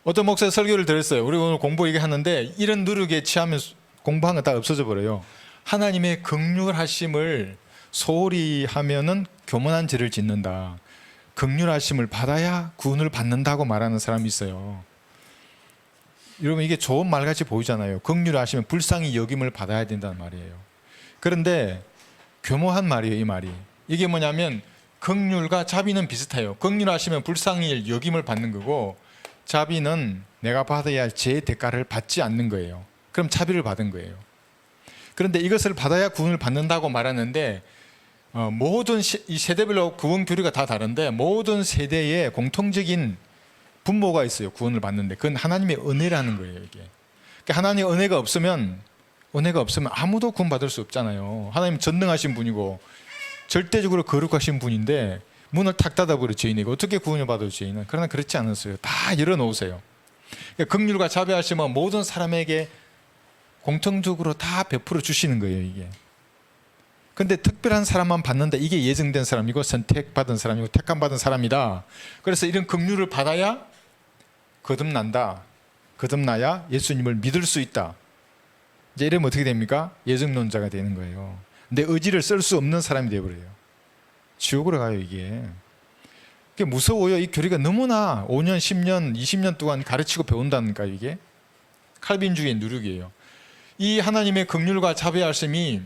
어떤 목사 설교를 들었어요. 우리 오늘 공부 이게 하는데 이런 누룩에 취하면 공부한 거 다 없어져 버려요. 하나님의 긍휼하심을 소홀히 하면은 교만한 죄를 짓는다. 긍휼하심을 받아야 구원을 받는다고 말하는 사람이 있어요. 여러분 이게 좋은 말같이 보이잖아요. 긍휼하시면 불쌍히 여김을 받아야 된다는 말이에요. 그런데 교모한 말이에요. 이 말이. 이게 뭐냐면 긍휼과 자비는 비슷해요. 긍휼하시면 불쌍히 여김을 받는 거고, 자비는 내가 받아야 할 죄의 대가를 받지 않는 거예요. 그럼 자비를 받은 거예요. 그런데 이것을 받아야 구원을 받는다고 말하는데 모든 이 세대별로 구원 교리가 다 다른데 모든 세대에 공통적인 분모가 있어요. 구원을 받는데 그건 하나님의 은혜라는 거예요. 이게 그러니까 하나님의 은혜가 없으면 아무도 구원받을 수 없잖아요. 하나님 전능하신 분이고 절대적으로 거룩하신 분인데 문을 탁 닫아버려 죄인에게 어떻게 구원을 받을 죄인은. 그러나 그렇지 않았어요. 다 열어놓으세요. 그러니까 긍휼과 자비하시면 모든 사람에게 공통적으로 다 베풀어 주시는 거예요. 이게. 근데 특별한 사람만 받는다. 이게 예정된 사람이고 선택받은 사람이고 택함받은 사람이다. 그래서 이런 긍휼을 받아야 거듭난다. 거듭나야 예수님을 믿을 수 있다. 이제 이러면 어떻게 됩니까? 예정론자가 되는 거예요. 내 의지를 쓸 수 없는 사람이 되어버려요. 지옥으로 가요. 이게 무서워요. 이 교리가 너무나 5년, 10년, 20년 동안 가르치고 배운다니까. 이게 칼빈주의의 누룩이에요. 이 하나님의 긍휼과 자비하심이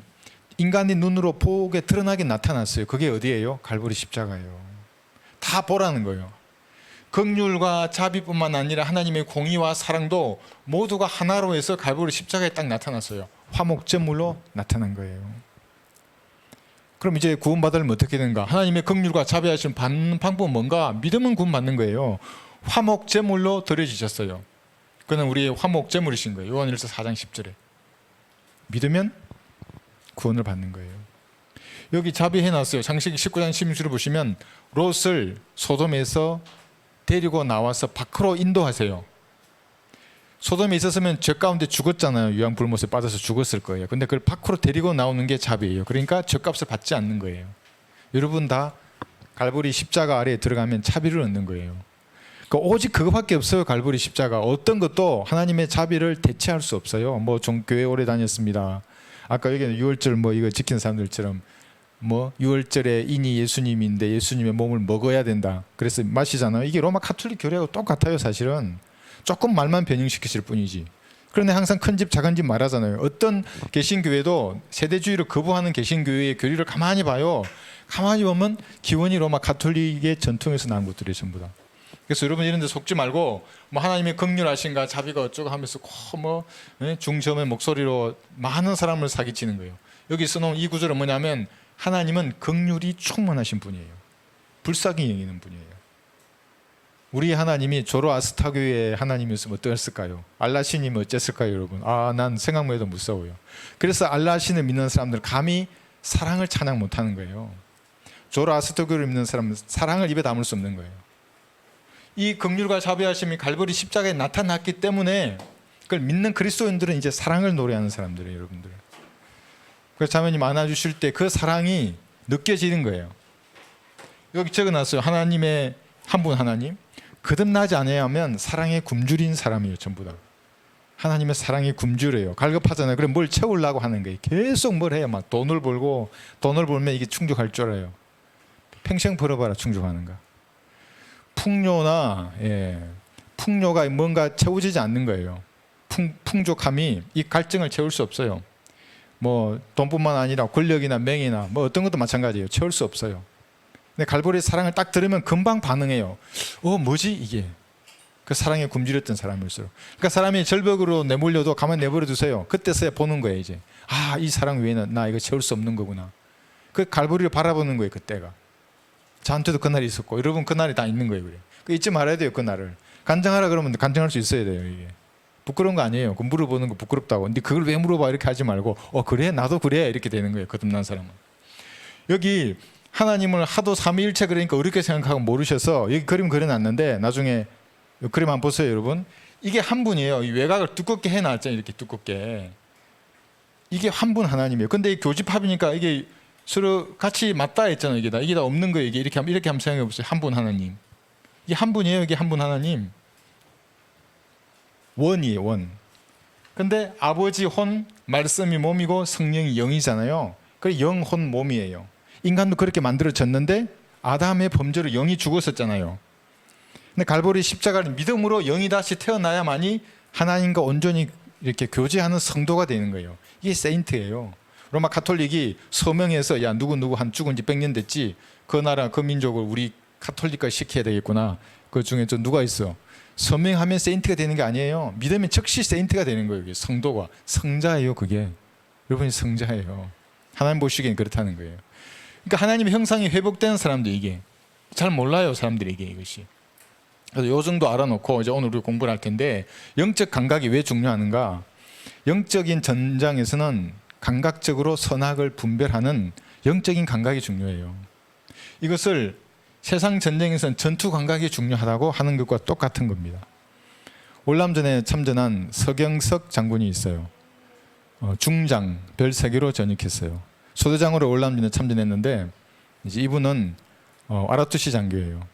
인간의 눈으로 보게 드러나게 나타났어요. 그게 어디예요? 갈보리 십자가예요. 다 보라는 거예요. 긍휼과 자비뿐만 아니라 하나님의 공의와 사랑도 모두가 하나로 해서 갈보리 십자가에 딱 나타났어요. 화목제물로 나타난 거예요. 그럼 이제 구원받으려면 어떻게 되는가? 하나님의 긍휼과 자비하심 받는 방법은 뭔가? 믿으면 구원받는 거예요. 화목제물로 드려지셨어요. 그는 우리의 화목제물이신 거예요. 요한일서 4장 10절에. 믿으면 구원을 받는 거예요. 여기 자비해놨어요. 창세기 19장 16절을 보시면 롯을 소돔에서 데리고 나와서 밖으로 인도하세요. 소돔에 있었으면 죄 가운데 죽었잖아요. 유황불못에 빠져서 죽었을 거예요. 근데 그걸 밖으로 데리고 나오는 게 자비예요. 그러니까 죄값을 받지 않는 거예요. 여러분 다 갈보리 십자가 아래에 들어가면 자비를 얻는 거예요. 그러니까 오직 그거밖에 없어요. 갈보리 십자가. 어떤 것도 하나님의 자비를 대체할 수 없어요. 뭐 좀 교회 오래 다녔습니다. 아까 여기는 6월절 뭐 이거 지키는 사람들처럼 뭐 6월절에 인이 예수님인데 예수님의 몸을 먹어야 된다. 그래서 마시잖아요. 이게 로마 가톨릭 교리하고 똑같아요. 사실은 조금 말만 변형시키실 뿐이지. 그런데 항상 큰 집 작은 집 말하잖아요. 어떤 개신교회도 세대주의를 거부하는 개신교회의 교리를 가만히 봐요. 가만히 보면 기원이 로마 가톨릭의 전통에서 나온 것들이 전부 다. 그래서 여러분 이런 데 속지 말고 뭐 하나님의 긍휼하신가 자비가 어쩌고 하면서 뭐 중저음의 목소리로 많은 사람을 사기치는 거예요. 여기 써놓은 이 구절은 뭐냐면 하나님은 긍휼이 충만하신 분이에요. 불쌍히 여기는 분이에요. 우리 하나님이 조로아스타교의 하나님이었으면 어땠을까요? 알라신이면 어땠을까요, 여러분? 난 생각만 해도 무서워요. 그래서 알라신을 믿는 사람들은 감히 사랑을 찬양 못하는 거예요. 조로아스타교를 믿는 사람은 사랑을 입에 담을 수 없는 거예요. 이 긍휼과 자비하심이 갈보리 십자가에 나타났기 때문에 그걸 믿는 그리스도인들은 이제 사랑을 노래하는 사람들이에요, 여러분들. 그래서 자매님 안아주실 때 그 사랑이 느껴지는 거예요. 여기 적어놨어요. 하나님의 한 분 하나님. 거듭나지 않으면 사랑에 굶주린 사람이에요. 전부 다. 하나님의 사랑이 굶주려요. 갈급하잖아요. 그럼 뭘 채우려고 하는 거예요. 계속 뭘 해요. 막 돈을 벌면 이게 충족할 줄 알아요. 평생 벌어봐라 충족하는가. 풍요가 뭔가 채워지지 않는 거예요. 풍족함이 이 갈증을 채울 수 없어요. 뭐 돈뿐만 아니라 권력이나 명예나 뭐 어떤 것도 마찬가지예요. 채울 수 없어요. 근데 갈보리의 사랑을 딱 들으면 금방 반응해요. 뭐지 이게? 그 사랑에 굶주렸던 사람일수록. 그러니까 사람이 절벽으로 내몰려도 가만히 내버려 두세요. 그때서야 보는 거예요. 이제 이 사랑 외에는 나 이거 채울 수 없는 거구나. 그 갈보리를 바라보는 거예요. 그때가. 저한테도 그날이 있었고 여러분 그날이 다 있는 거예요. 그래. 그 잊지 말아야 돼요. 그날을. 간증하라 그러면 간증할 수 있어야 돼요. 이게 부끄러운 거 아니에요. 그 물어보는 거 부끄럽다고. 근데 그걸 왜 물어봐 이렇게 하지 말고 그래 나도 그래 이렇게 되는 거예요. 거듭난 사람은. 여기 하나님을 하도 삼위일체 그러니까 어렵게 생각하고 모르셔서 여기 그림 그려놨는데 나중에 그림 한번 보세요. 여러분 이게 한 분이에요. 이 외곽을 두껍게 해놨잖아요. 이렇게 두껍게. 이게 한 분 하나님이에요. 근데 이 교집합이니까 이게 서로 같이 맞닿아 있잖아요. 이게 다 없는 거예요. 이게 이렇게 한번 생각해 보세요. 한 분 하나님. 이게 한 분이에요. 이게 한 분 하나님. 원이에요, 원. 근데 아버지 혼, 말씀이 몸이고 성령이 영이잖아요. 그 영혼 몸이에요. 인간도 그렇게 만들어졌는데 아담의 범죄로 영이 죽었었잖아요. 근데 갈보리 십자가를 믿음으로 영이 다시 태어나야만이 하나님과 온전히 이렇게 교제하는 성도가 되는 거예요. 이게 세인트예요. 로마 카톨릭이 서명해서 야 누구 한 죽은 지 100년 됐지 그 나라 그 민족을 우리 카톨릭화 시켜야 되겠구나. 그 중에 또 누가 있어? 서명하면 세인트가 되는 게 아니에요. 믿으면 즉시 세인트가 되는 거예요. 이게 성도가 성자예요. 그게 여러분이 성자예요. 하나님 보시기엔 그렇다는 거예요. 그러니까 하나님의 형상이 회복되는 사람들 이게 잘 몰라요. 사람들이 이것이. 그래서 요 정도 알아놓고 이제 오늘 우리 공부를 할 텐데 영적 감각이 왜 중요한가? 영적인 전장에서는 감각적으로 선악을 분별하는 영적인 감각이 중요해요. 이것을 세상 전쟁에서는 전투 감각이 중요하다고 하는 것과 똑같은 겁니다. 월남전에 참전한 서경석 장군이 있어요. 중장 별 3개로 전역했어요. 소대장으로 월남전에 참전했는데 이제 이분은 아라투시 장교예요.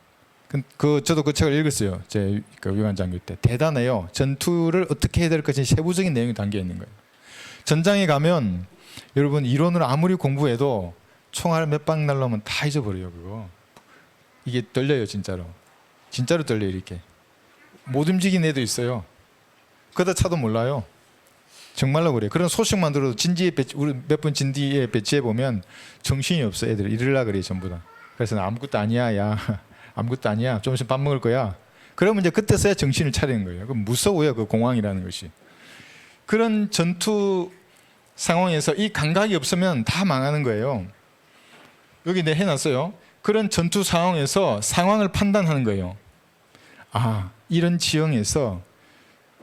저도 그 책을 읽었어요. 제 위관 장교 때. 대단해요. 전투를 어떻게 해야 될 것인지 세부적인 내용이 담겨 있는 거예요. 전장에 가면 여러분 이론으로 아무리 공부해도 총알 몇 방 날라오면 다 잊어버려요. 그거. 이게 떨려요. 진짜로 떨려요. 이렇게 못 움직이는 애도 있어요. 그러다 차도 몰라요. 정말로 그래요. 그런 소식만 들어도 진지에 우리 몇 번 진지에 배치해 보면 정신이 없어. 애들 이럴라 그래요. 전부 다. 그래서 나 아무것도 아니야. 야 아무것도 아니야. 좀 있으면 밥 먹을 거야. 그러면 이제 그때서야 정신을 차리는 거예요. 그럼 무서워요. 그 공황이라는 것이. 그런 전투 상황에서 이 감각이 없으면 다 망하는 거예요. 여기 내 해놨어요. 그런 전투 상황에서 상황을 판단하는 거예요. 아, 이런 지형에서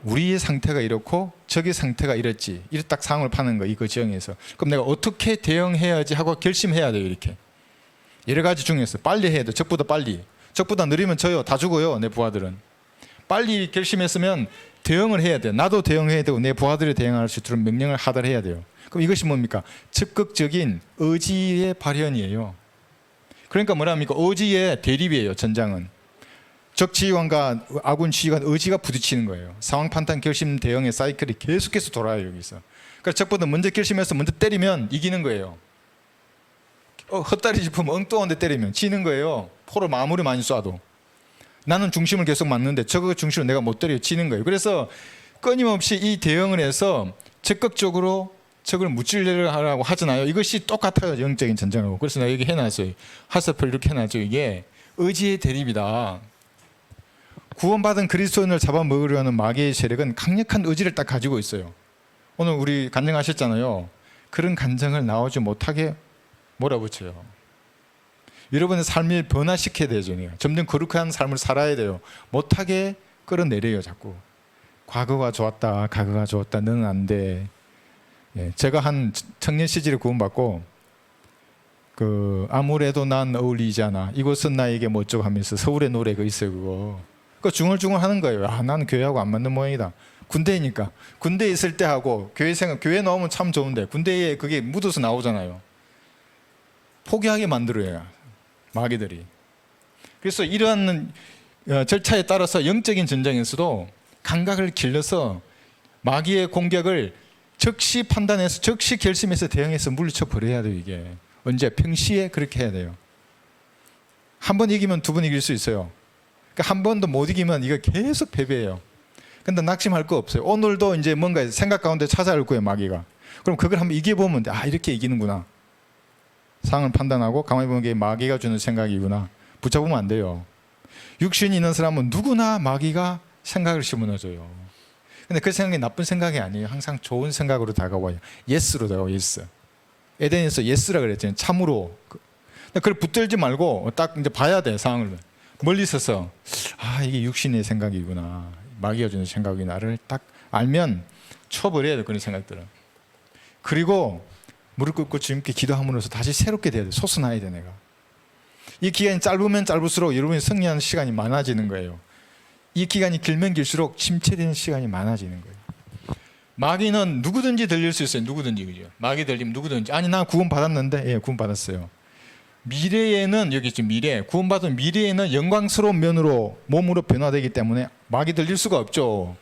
우리의 상태가 이렇고 적의 상태가 이랬지. 이렇게 딱 상황을 파는 거예요. 그 지형에서. 그럼 내가 어떻게 대응해야지 하고 결심해야 돼요. 이렇게. 여러 가지 중에서 빨리 해야 돼. 적보다 빨리. 적보다 느리면 져요. 다 죽어요. 내 부하들은. 빨리 결심했으면 대응을 해야 돼. 나도 대응해야 되고 내 부하들이 대응할 수 있도록 명령을 하달해야 돼요. 그럼 이것이 뭡니까? 적극적인 의지의 발현이에요. 그러니까 뭐랍니까? 의지의 대립이에요. 전장은. 적 지휘관과 아군 지휘관 의지가 부딪히는 거예요. 상황 판단 결심 대응의 사이클이 계속해서 돌아요. 여기서. 그러니까 적보다 먼저 결심해서 먼저 때리면 이기는 거예요. 헛다리 짚으면 엉뚱한 데 때리면 지는 거예요. 포를 아무리 많이 쏴도. 나는 중심을 계속 맞는데 적의 중심을 내가 못 때려 지는 거예요. 그래서 끊임없이 이 대응을 해서 적극적으로 적을 무찌르려고 하잖아요. 이것이 똑같아요. 영적인 전쟁하고. 그래서 내가 여기 해놨어요. 하스펠 이렇게 해놨죠. 이게 의지의 대립이다. 구원받은 그리스도인을 잡아먹으려 하는 마귀의 세력은 강력한 의지를 딱 가지고 있어요. 오늘 우리 간증하셨잖아요. 그런 간증을 나오지 못하게 몰아붙여요. 여러분의 삶을 변화시켜야 되죠. 점점 거룩한 삶을 살아야 돼요. 못하게 끌어내려요. 자꾸. 과거가 좋았다. 과거가 좋았다. 너는 안 돼. 제가 한 청년 시절에 구원받고 아무래도 난 어울리지 않아. 이곳은 나에게 뭐 어쩌고 하면서 서울의 노래 그 있어요. 그거. 중얼중얼 하는 거예요. 아, 나는 교회하고 안 맞는 모양이다. 군대니까. 군대에 있을 때 하고 교회 나오면 참 좋은데 군대에 그게 묻어서 나오잖아요. 포기하게 만들어요. 마귀들이. 그래서 이러한 절차에 따라서 영적인 전쟁에서도 감각을 길러서 마귀의 공격을 즉시 판단해서 즉시 결심해서 대응해서 물리쳐 버려야 돼요. 이게 언제 평시에 그렇게 해야 돼요. 한 번 이기면 2번 이길 수 있어요. 그러니까 한 번도 못 이기면 이거 계속 패배해요. 근데 낙심할 거 없어요. 오늘도 이제 뭔가 생각 가운데 찾아올 거예요. 마귀가. 그럼 그걸 한번 이겨보면 돼. 아, 이렇게 이기는구나. 상황을 판단하고 가만히 보면 이게 마귀가 주는 생각이구나. 붙잡으면 안 돼요. 육신이 있는 사람은 누구나 마귀가 생각을 심어넣어줘요. 근데 그 생각이 나쁜 생각이 아니에요. 항상 좋은 생각으로 다가와요. 예스로 다가와요. 예스. 에덴에서 예스라 그랬잖아요. 참으로. 그걸 붙들지 말고 딱 이제 봐야 돼. 상황을. 멀리 서서 아, 이게 육신의 생각이구나. 마귀가 주는 생각이나를 딱 알면 쳐버려야 돼. 그런 생각들은. 그리고 무릎 꿇고 주님께 기도함으로써 다시 새롭게 돼야 돼. 솟아나야 돼. 내가. 이 기간이 짧으면 짧을수록 여러분이 승리하는 시간이 많아지는 거예요. 이 기간이 길면 길수록 침체되는 시간이 많아지는 거예요. 마귀는 누구든지 들릴 수 있어요. 누구든지. 그죠? 마귀 들리면 누구든지. 아니, 나 구원 받았는데. 예, 구원 받았어요. 미래에는 여기 지금 구원받은 미래에는 영광스러운 면으로 몸으로 변화되기 때문에 마귀 들릴 수가 없죠.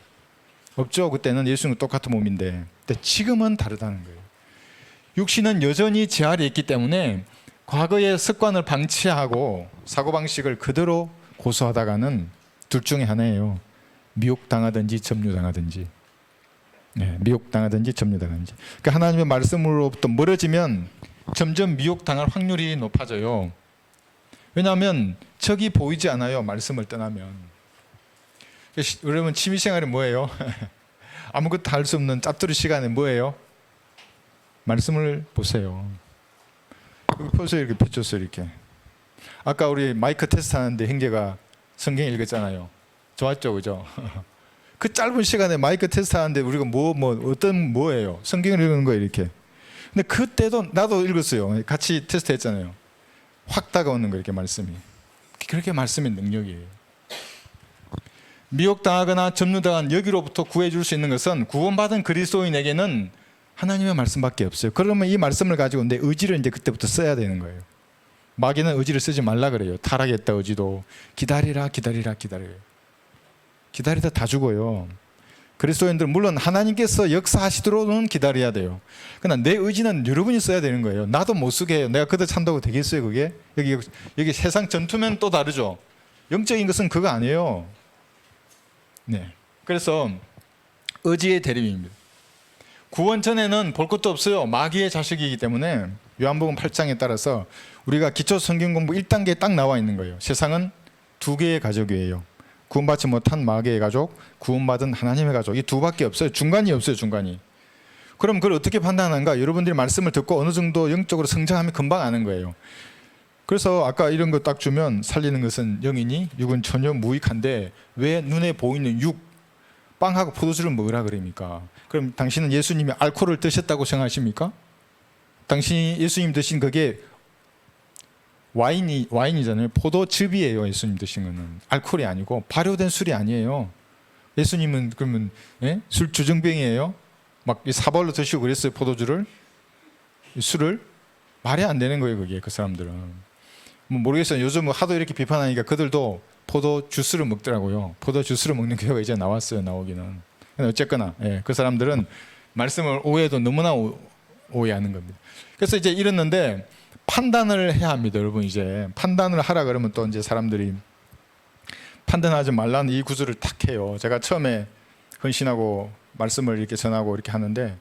없죠. 그때는 예수님과 똑같은 몸인데. 근데 지금은 다르다는 거예요. 육신은 여전히 제 아래에 있기 때문에 과거의 습관을 방치하고 사고방식을 그대로 고수하다가는 둘 중에 하나예요. 미혹당하든지 점유당하든지. 네, 미혹당하든지 점유당하든지. 그러니까 하나님의 말씀으로부터 멀어지면 점점 미혹당할 확률이 높아져요. 왜냐하면 적이 보이지 않아요. 말씀을 떠나면. 여러분 취미생활이 뭐예요? 아무것도 할 수 없는 짭조리 시간에 뭐예요? 말씀을 보세요. 벌써 이렇게 비쳤어요. 이렇게. 아까 우리 마이크 테스트 하는데 형제가 성경 읽었잖아요. 좋았죠, 그죠? 그 짧은 시간에 마이크 테스트 하는데 우리가 뭐예요? 성경을 읽는 거예요, 이렇게. 근데 그때도 나도 읽었어요. 같이 테스트 했잖아요. 확 다가오는 거, 이렇게 말씀이. 그렇게 말씀의 능력이에요. 미혹당하거나 점유당한 여기로부터 구해줄 수 있는 것은 구원받은 그리스도인에게는 하나님의 말씀밖에 없어요. 그러면 이 말씀을 가지고 내 의지를 이제 그때부터 써야 되는 거예요. 마귀는 의지를 쓰지 말라 그래요. 타락했다 의지도. 기다리라. 기다리다 다 죽어요. 그리스도인들은 물론 하나님께서 역사하시도록은 기다려야 돼요. 그러나 내 의지는 여러분이 써야 되는 거예요. 나도 못 쓰게 해요. 내가 그대 찬다고 되겠어요, 그게? 여기 세상 전투면 또 다르죠. 영적인 것은 그거 아니에요. 네. 그래서 의지의 대립입니다. 구원 전에는 볼 것도 없어요. 마귀의 자식이기 때문에 요한복음 8장에 따라서 우리가 기초 성경 공부 1단계에 딱 나와 있는 거예요. 세상은 두 개의 가족이에요. 구원받지 못한 마귀의 가족, 구원받은 하나님의 가족. 이 두 밖에 없어요. 중간이 없어요. 중간이. 그럼 그걸 어떻게 판단하는가? 여러분들이 말씀을 듣고 어느 정도 영적으로 성장하면 금방 아는 거예요. 그래서 아까 이런 거 딱 주면 살리는 것은 영이니 육은 전혀 무익한데 왜 눈에 보이는 육, 빵하고 포도주를 먹으라 그럽니까? 그럼 당신은 예수님이 알코올을 드셨다고 생각하십니까? 당신이 예수님 드신 그게 와인이잖아요. 포도즙이에요. 예수님 드신 거는 알코올이 아니고 발효된 술이 아니에요. 예수님은 그러면 술 주정뱅이에요? 막 사발로 드시고 그랬어요. 포도주를, 술을. 말이 안 되는 거예요. 그게 그 사람들은. 뭐 모르겠어요. 요즘 하도 이렇게 비판하니까 그들도 포도 주스를 먹더라고요. 포도 주스를 먹는 교회가 이제 나왔어요. 나오기는. 어쨌거나 그 사람들은 말씀을 오해도 너무나 오해하는 겁니다. 그래서 이제 이랬는데 판단을 해야 합니다. 여러분 이제 판단을 하라 그러면 또 이제 사람들이 판단하지 말라는 이 구절을 탁 해요. 제가 처음에 헌신하고 말씀을 이렇게 전하고 이렇게 하는데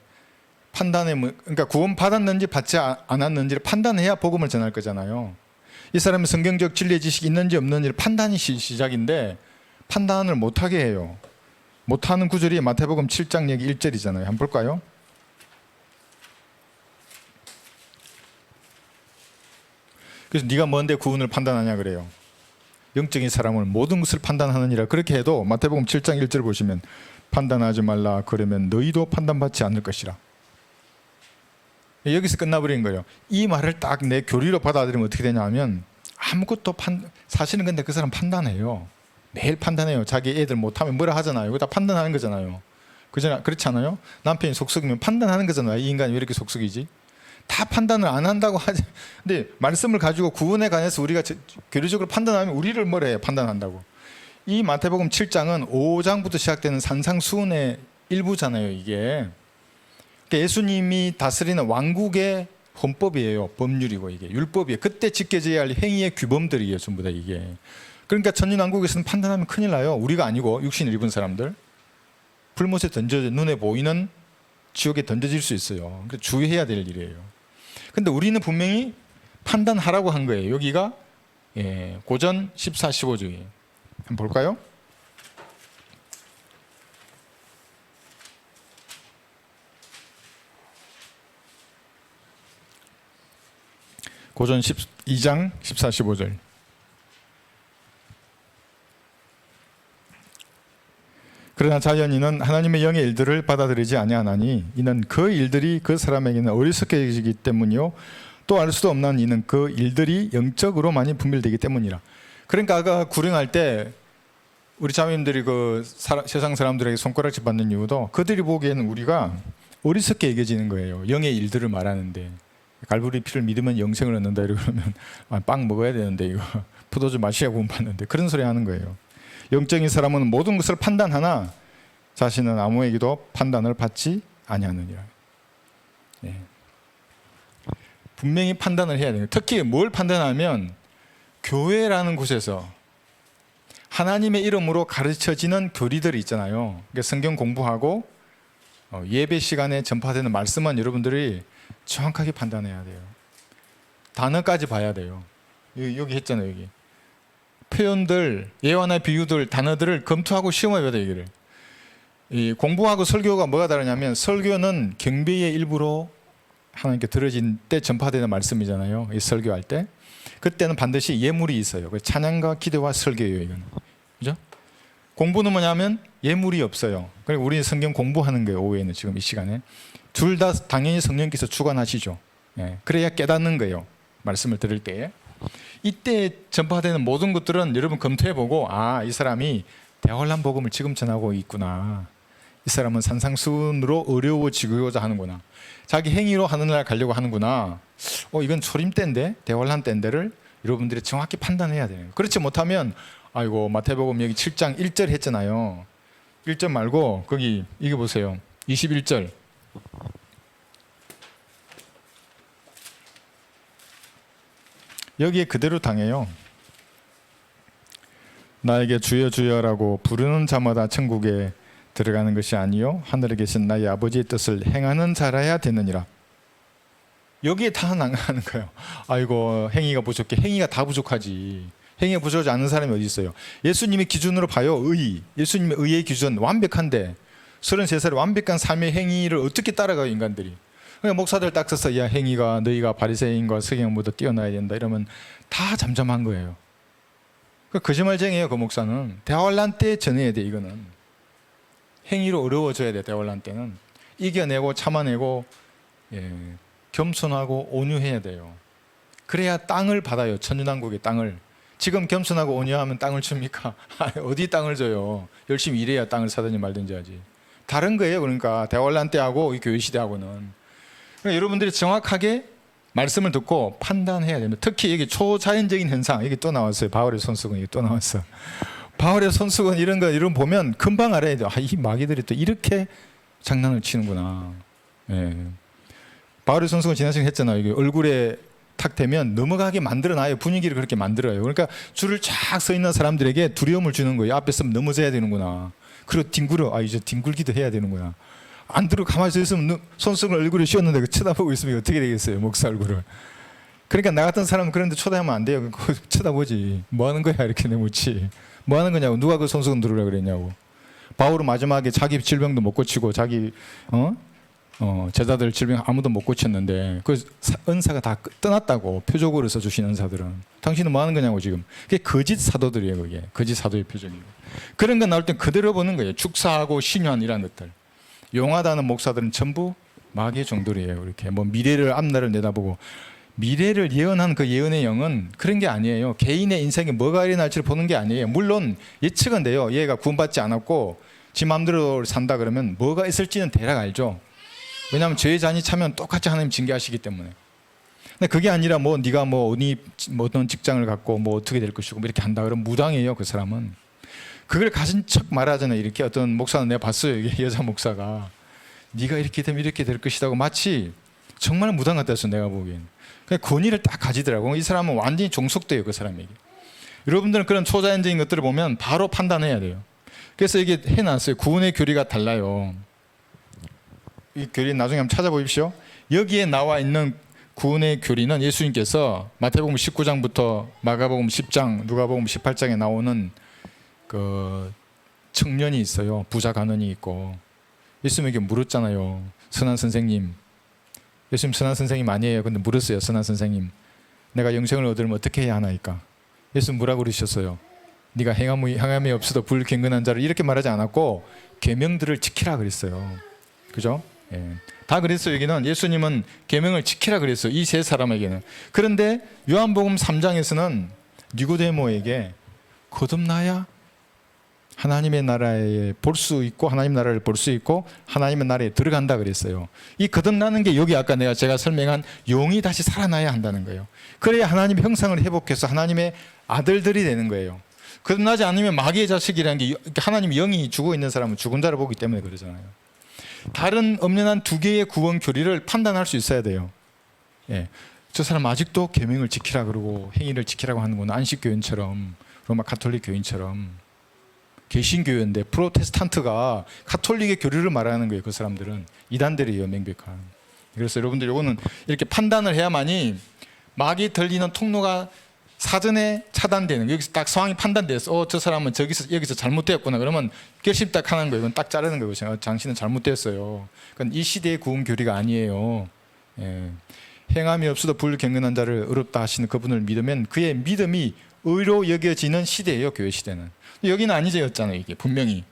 판단에 그러니까 구원 받았는지 받지 않았는지를 판단해야 복음을 전할 거잖아요. 이 사람이 성경적 진리의 지식이 있는지 없는지를 판단이 시작인데 판단을 못하게 해요. 못하는 구절이 마태복음 7장 여기 1절이잖아요. 한번 볼까요? 그래서 네가 뭔데 구원을 판단하냐 그래요. 영적인 사람은 모든 것을 판단하느니라. 그렇게 해도 마태복음 7장 1절 보시면 판단하지 말라 그러면 너희도 판단받지 않을 것이라. 여기서 끝나버린 거예요. 이 말을 딱 내 교리로 받아들이면 어떻게 되냐면 아무것도 사실은 근데 그 사람 판단해요. 매일 판단해요. 자기 애들 못하면 뭐라 하잖아요. 이거 다 판단하는 거잖아요. 그렇지 않아요? 남편이 속썩이면 판단하는 거잖아요. 이 인간이 왜 이렇게 속썩이지? 다 판단을 안 한다고 하지. 근데 말씀을 가지고 구원에 관해서 우리가 교리적으로 판단하면 우리를 뭐라 해요? 판단한다고. 이 마태복음 7장은 5장부터 시작되는 산상수훈의 일부잖아요. 이게. 그러니까 예수님이 다스리는 왕국의 헌법이에요. 법률이고 이게 율법이에요. 그때 지켜져야 할 행위의 규범들이에요. 전부 다 이게. 그러니까 천년왕국에서는 판단하면 큰일 나요. 우리가 아니고 육신을 입은 사람들. 불못에 던져져 눈에 보이는 지옥에 던져질 수 있어요. 그러니까 주의해야 될 일이에요. 근데 우리는 분명히 판단하라고 한 거예요. 여기가 고전 14, 15조예요. 한번 볼까요? 고전 12장 14, 15절. 그러나 자연인은 하나님의 영의 일들을 받아들이지 아니하나니 이는 그 일들이 그 사람에게는 어리석게 여기기 때문이요 또 알 수도 없는 이는 그 일들이 영적으로만이 분별되기 때문이라. 그러니까 아까 구령할 때 우리 자매님들이 그 세상 사람들에게 손가락질 받는 이유도 그들이 보기에는 우리가 어리석게 여겨지는 거예요. 영의 일들을 말하는데 갈보리 피를 믿으면 영생을 얻는다 이러면 빵 먹어야 되는데 이거 포도주 마셔야 구원받는데 그런 소리 하는 거예요. 영적인 사람은 모든 것을 판단하나 자신은 아무에게도 판단을 받지 아니하느니라. 예. 분명히 판단을 해야 돼요. 특히 뭘 판단하면 교회라는 곳에서 하나님의 이름으로 가르쳐지는 교리들이 있잖아요. 그러니까 성경 공부하고 예배 시간에 전파되는 말씀은 여러분들이 정확하게 판단해야 돼요. 단어까지 봐야 돼요. 여기 했잖아요. 여기 표현들, 예화나 비유들, 단어들을 검토하고 시험해야 돼요. 여기를. 이 공부하고 설교가 뭐가 다르냐면, 설교는 경배의 일부로 하나님께 들어진 때 전파되는 말씀이잖아요. 이 설교할 때 그때는 반드시 예물이 있어요. 찬양과 기도와 설교예요. 이거는, 그죠? 공부는 뭐냐면 예물이 없어요. 그리고 우리는 성경 공부하는 거예요. 오후에는 지금 이 시간에 둘 다 당연히 성령께서 주관하시죠. 예. 그래야 깨닫는 거예요. 말씀을 들을 때에. 이때 전파되는 모든 것들은 여러분 검토해보고, 아, 이 사람이 대환란 복음을 지금 전하고 있구나. 이 사람은 산상수훈으로 어려워지고자 하는구나. 자기 행위로 하늘나라 가려고 하는구나. 이건 초림 때인데, 대환란 때인데를 여러분들이 정확히 판단해야 돼요. 그렇지 못하면, 아이고, 마태복음 여기 7장 1절 했잖아요. 1절 말고 거기 이게 보세요. 21절. 여기에 그대로 당해요. 나에게 주여 주여라고 부르는 자마다 천국에 들어가는 것이 아니요 하늘에 계신 나의 아버지의 뜻을 행하는 자라야 되느니라. 여기에 다 나가는 거예요. 아이고, 행위가 부족해. 행위가 다 부족하지. 행위가 부족하지 않은 사람이 어디 있어요? 예수님의 기준으로 봐요. 예수님의 의의 기준 완벽한데 33살의 완벽한 삶의 행위를 어떻게 따라가요, 인간들이? 그러니까 목사들 딱 써서, 야, 행위가 너희가 바리새인과 서기관보다 뛰어나야 된다 이러면 다 잠잠한 거예요. 그 거짓말쟁이에요. 그 목사는. 대환란 때 전해야 돼. 이거는 행위로 어려워져야 돼. 대환란 때는 이겨내고 참아내고, 예, 겸손하고 온유해야 돼요. 그래야 땅을 받아요. 천년왕국의 땅을. 지금 겸손하고 온유하면 땅을 줍니까? 어디 땅을 줘요? 열심히 일해야 땅을 사든지 말든지 하지. 다른 거예요. 그러니까 대환란 때하고 이 교회 시대하고는. 그러니까 여러분들이 정확하게 말씀을 듣고 판단해야 됩니다. 특히 여기 초자연적인 현상, 여기 또 나왔어요. 바울의 손수건, 여기 또 나왔어. 바울의 손수건 이런 거 보면 금방 알아야 돼요. 이 마귀들이 또 이렇게 장난을 치는구나. 예. 바울의 손수건 지난 시간에 했잖아요. 여기 얼굴에 탁 대면 넘어가게 만들어놔요. 분위기를 그렇게 만들어요. 그러니까 줄을 쫙 서 있는 사람들에게 두려움을 주는 거예요. 앞에 서면 넘어져야 되는구나. 그리고 뒹굴어. 이제 뒹굴기도 해야 되는구나. 안 들어 가만히 서 있으면 손수건 얼굴에 씌웠는데 쳐다보고 있으면 어떻게 되겠어요? 목사 얼굴을. 그러니까 나 같은 사람은 그런데 쳐다보면 안 돼요. 쳐다보지. 뭐 하는 거야? 이렇게 내묻지. 뭐 하는 거냐고. 누가 그 손수건 들으려고 그랬냐고. 바울은 마지막에 자기 질병도 못 고치고 자기 제자들 질병 아무도 못 고쳤는데 그 은사가 다 떠났다고 표적으로 써주신 은사들은. 당신은 뭐 하는 거냐고 지금. 그게 거짓 사도들이에요. 그게 거짓 사도의 표적이에요. 그런 거 나올 땐 그대로 보는 거예요. 축사하고 신유한 이런 것들. 용하다는 목사들은 전부 마귀의 종들이에요. 이렇게 뭐 미래를 앞날을 내다보고, 미래를 예언한 그 예언의 영은 그런 게 아니에요. 개인의 인생에 뭐가 일어날지를 보는 게 아니에요. 물론 예측은 돼요. 얘가 구원받지 않았고 지 마음대로 산다 그러면 뭐가 있을지는 대략 알죠. 왜냐하면 죄의 잔이 차면 똑같이 하나님 징계하시기 때문에. 근데 그게 아니라 뭐 네가 뭐 어떤 직장을 갖고 뭐 어떻게 될 것이고 뭐 이렇게 한다 그러면 무당이에요. 그 사람은. 그걸 가진 척 말하잖아요. 이렇게 어떤 목사는 내가 봤어요. 이게 여자 목사가 네가 이렇게 되면 이렇게 될 것이라고 마치 정말 무당 같았어요. 내가 보기엔. 그냥 권위를 딱 가지더라고. 이 사람은 완전히 종속돼요. 그 사람에게. 여러분들은 그런 초자연적인 것들을 보면 바로 판단해야 돼요. 그래서 이게 해놨어요. 구원의 교리가 달라요. 이 교리 나중에 한번 찾아보십시오. 여기에 나와 있는 구원의 교리는 예수님께서 마태복음 19장부터 마가복음 10장, 누가복음 18장에 나오는 그 청년이 있어요. 부자 간원이 있고 예수님에게 물었잖아요. 선한 선생님. 예수님 선한 선생님 아니에요. 근데 물었어요. 선한 선생님, 내가 영생을 얻으려면 어떻게 해야 하나이까? 예수님 뭐라고 그러셨어요? 네가 행함이 없어도 불경건한 자를 이렇게 말하지 않았고 계명들을 지키라 그랬어요. 그죠? 예. 다 그랬어요. 여기는 예수님은 계명을 지키라 그랬어요. 이 세 사람에게는. 그런데 요한복음 3장에서는 니고데모에게 거듭나야 하나님의 나라에 볼 수 있고 하나님 나라를 볼 수 있고 하나님의 나라에 들어간다 그랬어요. 이 거듭나는 게 여기 아까 제가 설명한 영이 다시 살아나야 한다는 거예요. 그래야 하나님의 형상을 회복해서 하나님의 아들들이 되는 거예요. 거듭나지 않으면 마귀의 자식이라는 게 하나님의 영이 죽어 있는 사람은 죽은 자를 보기 때문에 그러잖아요. 다른 엄연한 두 개의 구원 교리를 판단할 수 있어야 돼요. 예. 저 사람 아직도 계명을 지키라 그러고 행위를 지키라고 하는구나. 안식교인처럼, 로마 가톨릭 교인처럼. 개신교회인데 프로테스탄트가 가톨릭의 교리를 말하는 거예요. 그 사람들은 이단들이에요, 명백한. 그래서 여러분들 이거는 이렇게 판단을 해야만이 마귀 들리는 통로가 사전에 차단되는, 여기서 딱 상황이 판단돼서 저 사람은 여기서 잘못되었구나 그러면 결심 딱 하는 거예요. 이건 딱 자르는 거예요. 당신은 잘못됐어요. 그러니까 이 시대의 구원 교리가 아니에요. 예. 행함이 없어도 불경건한 자를 의롭다 하시는 그분을 믿으면 그의 믿음이 의로 여겨지는 시대예요. 교회 시대는. 여기는 아니죠였잖아요. 이게 분명히.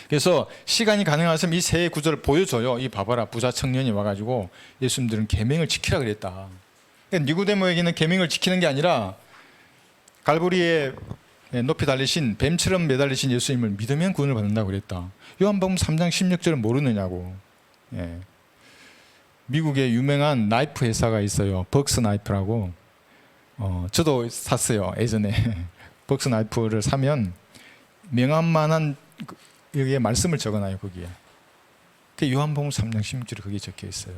그래서 시간이 가능하시면 이 세 구절을 보여줘요. 이 봐봐라, 부자 청년이 와가지고 예수님들은 계명을 지키라 그랬다. 그러니까 니고데모에게는 계명을 지키는 게 아니라 갈보리에 높이 달리신 뱀처럼 매달리신 예수님을 믿으면 구원을 받는다고 그랬다. 요한복음 3장 16절을 모르느냐고. 예. 미국에 유명한 나이프 회사가 있어요. 벅스 나이프라고. 저도 샀어요. 예전에. 벅스 나이프를 사면 명함만한 여기에 말씀을 적어놔요. 거기에. 그 요한복음 3장 16절에 거기에 적혀 있어요.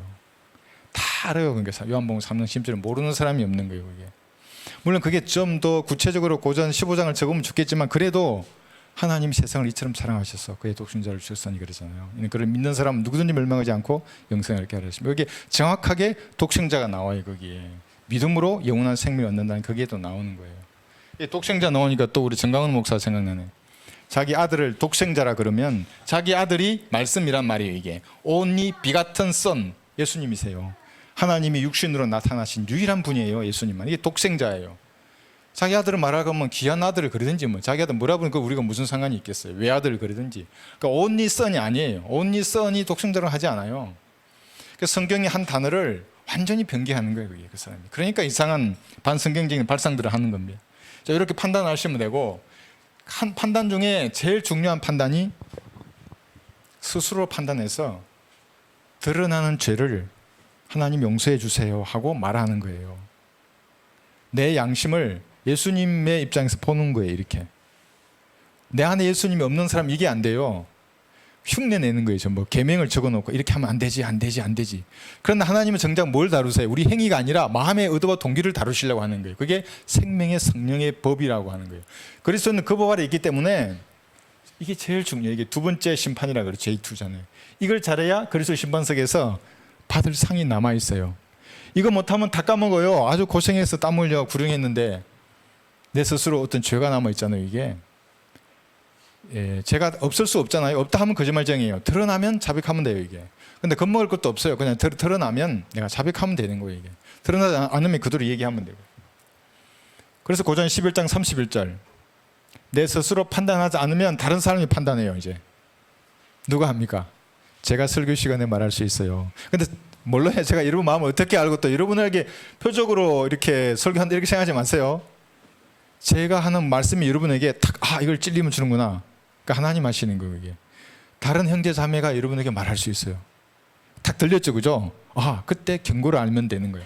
다 알아요. 그러니까 요한복음 3장 16절을 모르는 사람이 없는 거예요. 그게. 물론 그게 좀 더 구체적으로 고전 15장을 적으면 좋겠지만 그래도 하나님이 세상을 이처럼 사랑하셔서 그의 독생자를 주셨으니 그러잖아요. 그를 믿는 사람은 누구든지 멸망하지 않고 영생을 얻게 하려 하십니다. 여기 정확하게 독생자가 나와요. 거기에. 믿음으로 영원한 생명을 얻는다는 거기에 또 나오는 거예요. 독생자 나오니까 또 우리 정강훈 목사 생각나네. 자기 아들을 독생자라 그러면 자기 아들이 말씀이란 말이에요. 이게 only begotten son, 예수님이세요. 하나님이 육신으로 나타나신 유일한 분이에요. 예수님만. 이게 독생자예요. 자기 아들을 말하고 하면 귀한 아들을 그러든지 뭐 자기 아들 뭐라 부르면 우리가 무슨 상관이 있겠어요. 외아들을 그러든지. 그러니까 only son이 아니에요. only son이 독생자로 하지 않아요. 그러니까 성경의 한 단어를 완전히 변개하는 거예요. 그게 그 사람이. 그러니까 이상한 반성경적인 발상들을 하는 겁니다. 자, 이렇게 판단하시면 되고, 한 판단 중에 제일 중요한 판단이 스스로 판단해서 드러나는 죄를 하나님 용서해 주세요 하고 말하는 거예요. 내 양심을 예수님의 입장에서 보는 거예요. 이렇게 내 안에 예수님이 없는 사람 이게 안 돼요. 흉내 내는 거예요. 뭐 계명을 적어놓고 이렇게 하면 안 되지, 안 되지, 안 되지. 그런데 하나님은 정작 뭘 다루세요? 우리 행위가 아니라 마음의 의도와 동기를 다루시려고 하는 거예요. 그게 생명의 성령의 법이라고 하는 거예요. 그리스도는 그 법 아래 있기 때문에 이게 제일 중요해요. 이게 두 번째 심판이라 그래요. 제2투잖아요. 이걸 잘해야 그리스도 심판석에서 받을 상이 남아 있어요. 이거 못하면 다 까먹어요. 아주 고생해서 땀 흘려 구령했는데 내 스스로 어떤 죄가 남아 있잖아요. 이게. 예, 제가 없을 수 없잖아요. 없다 하면 거짓말쟁이에요. 드러나면 자백하면 돼요. 이게. 근데 겁먹을 것도 없어요. 그냥 드러나면 내가 자백하면 되는 거예요. 이게. 드러나지 않으면 그대로 얘기하면 되고. 그래서 고전 11장 31절 내 스스로 판단하지 않으면 다른 사람이 판단해요. 이제 누가 합니까? 제가 설교 시간에 말할 수 있어요. 근데 몰라요. 제가 여러분 마음을 어떻게 알고 또 여러분에게 표적으로 이렇게 설교한다 이렇게 생각하지 마세요. 제가 하는 말씀이 여러분에게 탁, 이걸 찔리면 주는구나. 그러니까 하나님 하시는 거예요. 이게. 다른 형제 자매가 여러분에게 말할 수 있어요. 탁 들렸죠, 그죠? 그때 경고를 알면 되는 거예요.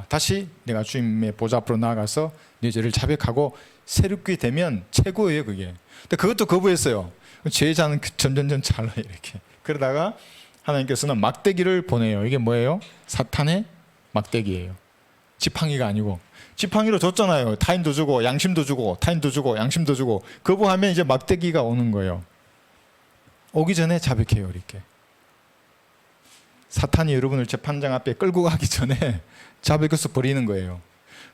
다시 내가 주님의 보좌 앞으로 나아가서 내 죄를 자백하고 새롭게 되면 최고예요, 그게. 근데 그것도 거부했어요. 죄자는 점점점 잘라요, 이렇게. 그러다가 하나님께서는 막대기를 보내요. 이게 뭐예요? 사탄의 막대기예요. 지팡이가 아니고. 지팡이로 줬잖아요. 타인도 주고 양심도 주고 타인도 주고 양심도 주고. 거부하면 이제 막대기가 오는 거예요. 오기 전에 자백해요. 이렇게. 사탄이 여러분을 재판장 앞에 끌고 가기 전에 자백해서 버리는 거예요.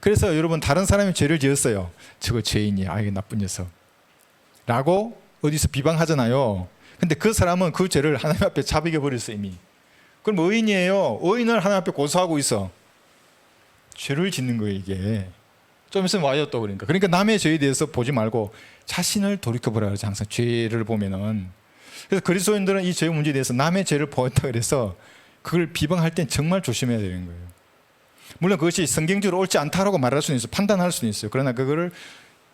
그래서 여러분 다른 사람이 죄를 지었어요. 저거 죄인이야. 이게 나쁜 녀석. 라고 어디서 비방하잖아요. 근데 그 사람은 그 죄를 하나님 앞에 자백해 버렸어 이미. 그럼 의인이에요. 의인을 하나님 앞에 고소하고 있어. 죄를 짓는 거예요 이게. 좀 있으면 와요 또 그러니까. 그러니까 남의 죄에 대해서 보지 말고 자신을 돌이켜보라 그러지 항상 죄를 보면은. 그래서 그리스도인들은 이 죄 문제에 대해서 남의 죄를 보았다 그래서 그걸 비방할 땐 정말 조심해야 되는 거예요. 물론 그것이 성경적으로 옳지 않다라고 말할 수는 있어요. 판단할 수는 있어요. 그러나 그거를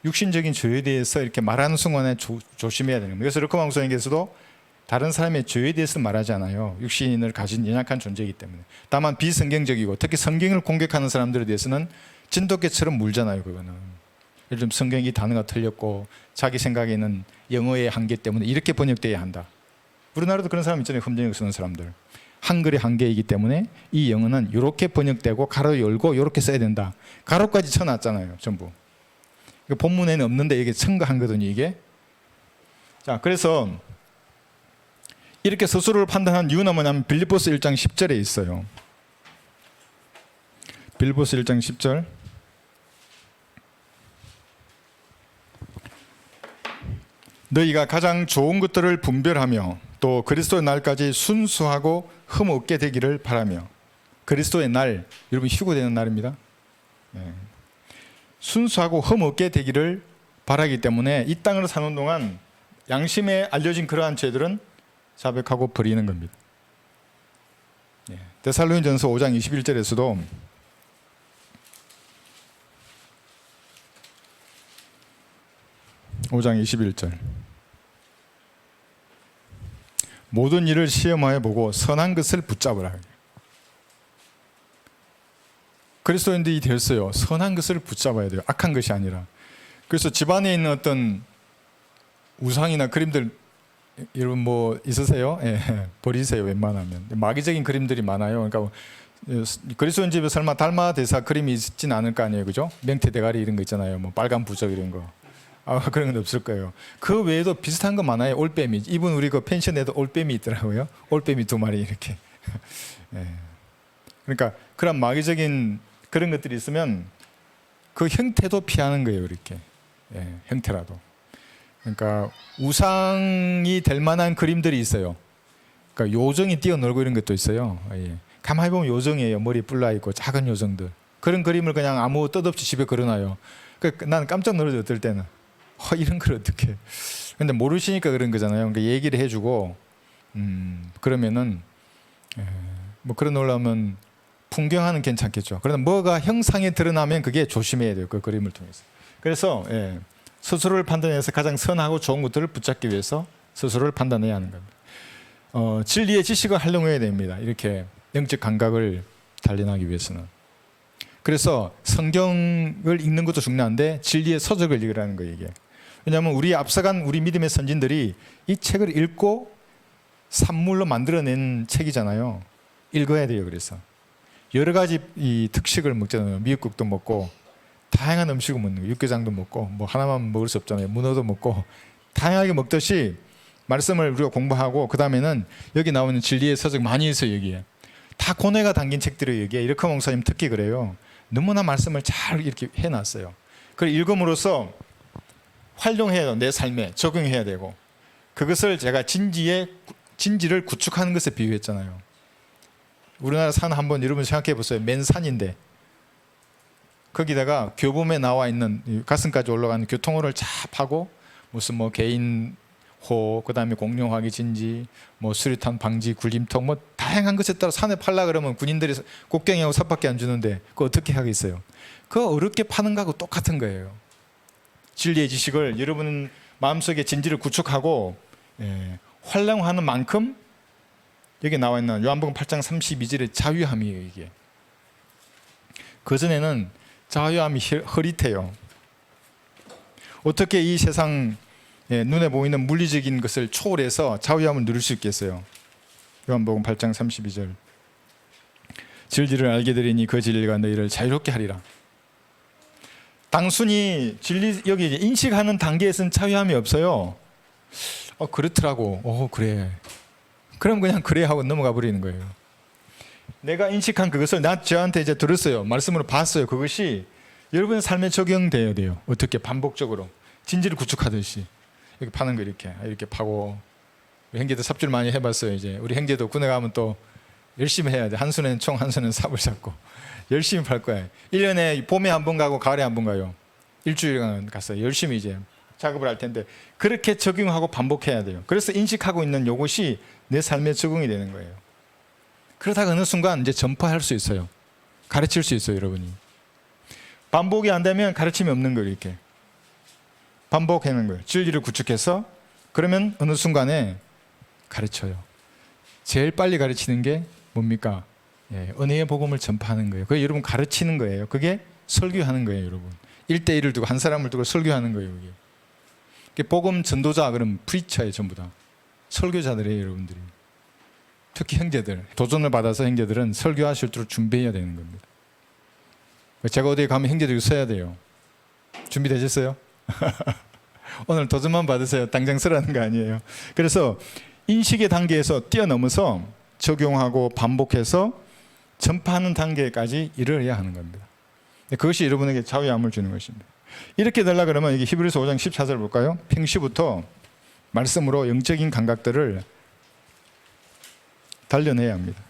육신적인 죄에 대해서 이렇게 말하는 순간에 조심해야 되는 거예요. 그래서 르코망소에게서도 다른 사람의 죄에 대해서 말하지 않아요. 육신을 가진 연약한 존재이기 때문에. 다만 비성경적이고 특히 성경을 공격하는 사람들에 대해서는 진돗개처럼 물잖아요. 그거는. 예를 들면 성경 이 단어가 틀렸고 자기 생각에는 영어의 한계 때문에 이렇게 번역돼야 한다. 우리나라도 그런 사람 있잖아요. 흠정역 쓰는 사람들. 한글의 한계이기 때문에 이 영어는 이렇게 번역되고 가로 열고 이렇게 써야 된다. 가로까지 쳐놨잖아요. 전부. 본문에는 없는데 이게 첨가한 거든요. 이게. 자, 그래서 이렇게 스스로를 판단한 이유는 뭐냐면 빌립보서 1장 10절에 있어요. 빌립보서 1장 10절. 너희가 가장 좋은 것들을 분별하며 또 그리스도의 날까지 순수하고 흠 없게 되기를 바라며. 그리스도의 날, 여러분 휴거되는 날입니다. 순수하고 흠 없게 되기를 바라기 때문에 이 땅을 사는 동안 양심에 알려진 그러한 죄들은 자백하고 버리는 겁니다. 데살로니전서 5장 21절에서도 (5장 21절) 모든 일을 시험하여 보고 선한 것을 붙잡으라. 그리스도인들이 되었어요. 선한 것을 붙잡아야 돼요. 악한 것이 아니라. 그래서 집안에 있는 어떤 우상이나 그림들 여러분 뭐 있으세요? 버리세요. 웬만하면. 마귀적인 그림들이 많아요. 그러니까 그리스도인 집에 설마 달마 대사 그림이 있진 않을 거 아니에요, 그죠? 명태 대가리 이런 거 있잖아요. 뭐 빨간 부적 이런 거. 그런 건 없을 거예요. 그 외에도 비슷한 거 많아요. 올빼미. 이분 우리 그 펜션에도 올빼미 있더라고요. 올빼미 2마리 이렇게. 그러니까 그런 마귀적인 그런 것들이 있으면 그 형태도 피하는 거예요. 이렇게. 형태라도. 그러니까 우상이 될 만한 그림들이 있어요. 그러니까 요정이 뛰어놀고 이런 것도 있어요. 가만히 보면 요정이에요. 머리 뿔나 있고 작은 요정들. 그런 그림을 그냥 아무 뜻없이 집에 걸어놔요. 그러니까 나는 깜짝 놀라죠. 어떨 때는. 이런 걸 어떻게. 근데 모르시니까 그런 거잖아요. 그러니까 얘기를 해주고 그러면은 뭐 그런 놀라면 풍경화는 괜찮겠죠. 그러나 뭐가 형상에 드러나면 그게 조심해야 돼요. 그 그림을 통해서. 그래서 스스로를 판단해서 가장 선하고 좋은 것들을 붙잡기 위해서 스스로를 판단해야 하는 겁니다. 진리의 지식을 활용해야 됩니다. 이렇게 영적 감각을 단련하기 위해서는. 그래서 성경을 읽는 것도 중요한데 진리의 서적을 읽으라는 거예요. 이게. 왜냐하면 우리 앞서간 우리 믿음의 선진들이 이 책을 읽고 산물로 만들어낸 책이잖아요. 읽어야 돼요. 그래서 여러 가지 이 특식을 먹잖아요. 미역국도 먹고 다양한 음식을 먹는 거예요. 육개장도 먹고 뭐 하나만 먹을 수 없잖아요. 문어도 먹고 다양하게 먹듯이 말씀을 우리가 공부하고 그 다음에는 여기 나오는 진리의 서적 많이 있어요. 여기에 다 고뇌가 담긴 책들이 여기에. 이렇게 목사님 특히 그래요. 너무나 말씀을 잘 이렇게 해놨어요. 그걸 읽음으로써 활용해야 돼요. 내 삶에 적용해야 되고 그것을 제가 진지를 구축하는 것에 비유했잖아요. 우리나라 산 한번 여러분 생각해 보세요. 맨 산인데 거기다가 교범에 나와 있는 가슴까지 올라가는 교통호를 쫙 파고 무슨 뭐 개인호, 그다음에 공룡화기 진지, 뭐 수류탄 방지 굴림통 뭐 다양한 것에 따라 산에 팔라 그러면 군인들이 곡괭이하고 삽밖에 안 주는데 그거 어떻게 하겠어요? 그거 어렵게 파는 거하고 똑같은 거예요. 진리의 지식을 여러분 마음속에 진지를 구축하고 활용하는 만큼 여기 나와 있는 요한복음 8장 32절의 자유함이에요. 이게 그전에는 자유함이 흐릿해요. 어떻게 이 세상 눈에 보이는 물리적인 것을 초월해서 자유함을 누릴 수 있겠어요? 요한복음 8장 32절 진리를 알게 되리니 그 진리가 너희를 자유롭게 하리라. 단순히 진리 여기 인식하는 단계에서는 자유함이 없어요. 그렇더라고. 그래. 그럼 그냥 그래 하고 넘어가 버리는 거예요. 내가 인식한 그것을 저한테 이제 들었어요. 말씀으로 봤어요. 그것이 여러분의 삶에 적용돼야 돼요. 어떻게 반복적으로 진지를 구축하듯이 이렇게 파는 거 이렇게 파고. 형제도 삽질 많이 해봤어요. 이제 우리 형제도 군에 가면 또 열심히 해야 돼. 한 손에는 총, 한 손에는 삽을 잡고 열심히 팔 거야. 1년에 봄에 한 번 가고 가을에 한 번 가요. 일주일간 갔어요. 열심히 이제 작업을 할 텐데 그렇게 적용하고 반복해야 돼요. 그래서 인식하고 있는 이것이 내 삶에 적응이 되는 거예요. 그러다가 어느 순간 이제 전파할 수 있어요. 가르칠 수 있어요, 여러분이. 반복이 안 되면 가르침이 없는 거예요, 이렇게. 반복하는 거예요. 진리를 구축해서 그러면 어느 순간에 가르쳐요. 제일 빨리 가르치는 게 뭡니까? 은혜의 복음을 전파하는 거예요. 그게 여러분 가르치는 거예요. 그게 설교하는 거예요, 여러분. 1대1을 두고 한 사람을 두고 설교하는 거예요. 이게 복음 전도자 그럼 프리처예요. 전부 다 설교자들이에요. 여러분들이. 특히 형제들, 도전을 받아서 형제들은 설교하실 줄 준비해야 되는 겁니다. 제가 어디에 가면 형제들이 서야 돼요. 준비되셨어요? 오늘 도전만 받으세요. 당장 서라는 거 아니에요. 그래서 인식의 단계에서 뛰어넘어서 적용하고 반복해서 전파하는 단계까지 일을 해야 하는 겁니다. 그것이 여러분에게 자유함을 주는 것입니다. 이렇게 되려고 그러면 이게 히브리서 5장 14절 볼까요? 평시부터 말씀으로 영적인 감각들을 단련해야 합니다.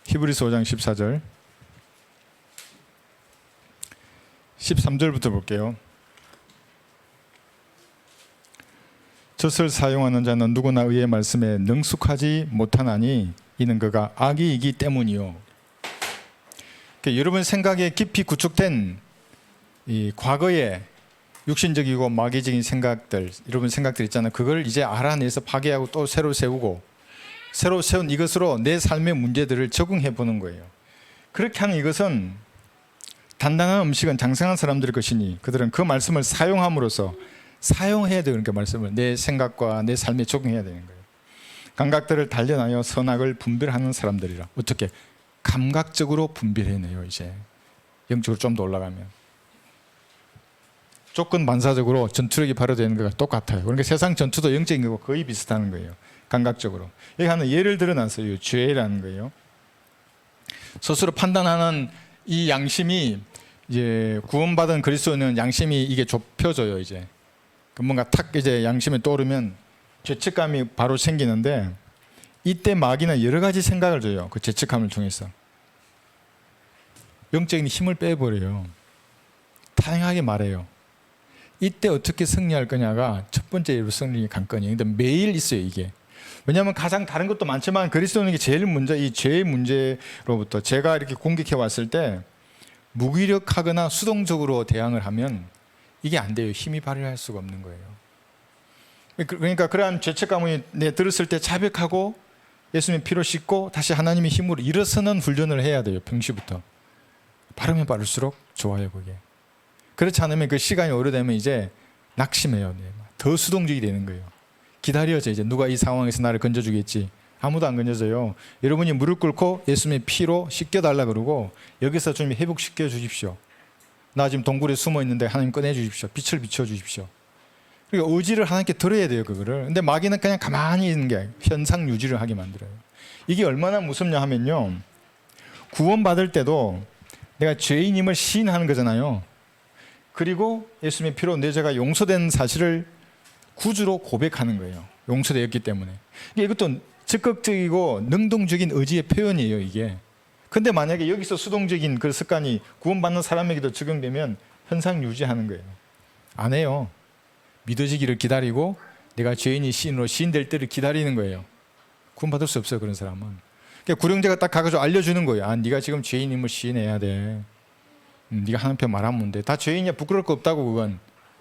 히브리서 5장 14절 13절부터 볼게요. 젖을 사용하는 자는 누구나 의의 말씀에 능숙하지 못하나니 이는 그가 악이이기 때문이요. 그러니까 여러분 생각에 깊이 구축된 이 과거의 육신적이고 마귀적인 생각들, 여러분 생각들 있잖아요. 그걸 이제 알아내서 파괴하고 또 새로 세우고, 새로 세운 이것으로 내 삶의 문제들을 적응해 보는 거예요. 그렇게 하는 이것은 단단한 음식은 장성한 사람들의 것이니 그들은 그 말씀을 사용함으로써 사용해야 돼요. 그러니까 말씀을 내 생각과 내 삶에 적용해야 되는 거예요. 감각들을 단련하여 선악을 분별하는 사람들이라. 어떻게? 감각적으로 분별해내요. 이제 영적으로 좀 더 올라가면 조건 반사적으로 전투력이 발휘되는 것과 똑같아요. 그러니까 세상 전투도 영적인 거고 거의 비슷한 거예요. 감각적으로. 여기 하나 예를 들어놨어요. 죄라는 거예요. 스스로 판단하는 이 양심이 이제 구원받은 그리스도는 양심이 이게 좁혀져요. 이제 뭔가 탁 이제 양심에 떠오르면 죄책감이 바로 생기는데 이때 마귀는 여러 가지 생각을 줘요. 그 죄책감을 통해서 영적인 힘을 빼버려요. 다양하게 말해요. 이때 어떻게 승리할 거냐가 첫 번째 승리의 관건이에요. 근데 매일 있어요. 이게 왜냐하면 가장 다른 것도 많지만 그리스도는 제일 먼저 이 죄의 문제로부터 제가 이렇게 공격해 왔을 때 무기력하거나 수동적으로 대항을 하면 이게 안 돼요. 힘이 발휘할 수가 없는 거예요. 그러니까 그러한 죄책감이 내 들었을 때 자백하고 예수님의 피로 씻고 다시 하나님의 힘으로 일어서는 훈련을 해야 돼요. 평시부터. 바르면 바를수록 좋아요. 그게. 그렇지 않으면 그 시간이 오래되면 이제 낙심해요. 더 수동적이 되는 거예요. 기다려져. 이제 누가 이 상황에서 나를 건져주겠지. 아무도 안 건져져요. 여러분이 무릎 꿇고 예수님의 피로 씻겨달라 그러고 여기서 주님이 회복시켜 주십시오. 나 지금 동굴에 숨어 있는데 하나님 꺼내 주십시오. 빛을 비춰 주십시오. 그리고 의지를 하나님께 들어야 돼요. 그거를. 근데 마귀는 그냥 가만히 있는 게 현상 유지를 하게 만들어요. 이게 얼마나 무섭냐 하면요. 구원받을 때도 내가 죄인임을 시인하는 거잖아요. 그리고 예수님의 피로 내 죄가 용서된 사실을 구주로 고백하는 거예요. 용서되었기 때문에. 이것도 적극적이고 능동적인 의지의 표현이에요. 이게. 근데 만약에 여기서 수동적인 그 습관이 구원받는 사람에게도 적용되면 현상 유지하는 거예요. 안 해요. 믿어지기를 기다리고 내가 죄인이 시인으로 시인될 때를 기다리는 거예요. 구원받을 수 없어요. 그런 사람은. 그러니까 구령제가 딱 가가지고 알려주는 거예요. 아, 네가 지금 죄인임을 시인해야 돼. 네가 하나님 편 말하면 돼. 다 죄인이야. 부끄러울 거 없다고. 그건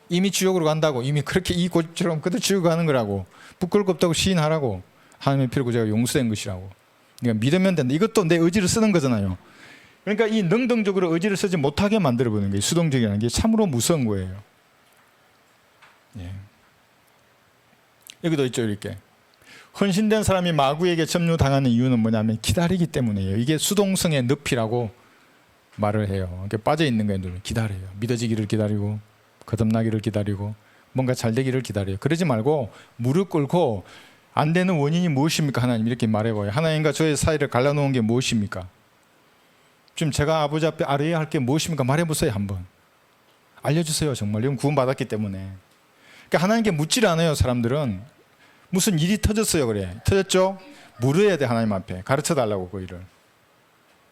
이미 지옥으로 간다고. 이미 그렇게 이 고집처럼 그대로 지옥 가는 거라고. 부끄러울 거 없다고 시인하라고. 하나님의 피로 제가 용서된 것이라고. 그러니까 믿으면 된다. 이것도 내 의지를 쓰는 거잖아요. 그러니까 이 능동적으로 의지를 쓰지 못하게 만들어보는 게 수동적이라는 게 참으로 무서운 거예요. 예. 여기도 있죠. 이렇게 헌신된 사람이 마귀에게 점유당하는 이유는 뭐냐면 기다리기 때문이에요. 이게 수동성의 늪이라고 말을 해요. 이렇게 빠져있는 거예요. 기다려요. 믿어지기를 기다리고 거듭나기를 기다리고 뭔가 잘 되기를 기다려요. 그러지 말고 무릎 꿇고 안 되는 원인이 무엇입니까? 하나님 이렇게 말해봐요. 하나님과 저의 사이를 갈라놓은 게 무엇입니까? 지금 제가 아버지 앞에 알아야 할 게 무엇입니까? 말해보세요. 한번 알려주세요. 정말 이건 구원받았기 때문에. 그러니까 하나님께 묻지를 않아요. 사람들은 무슨 일이 터졌어요. 그래. 터졌죠? 물어야 돼. 하나님 앞에 가르쳐달라고 그 일을.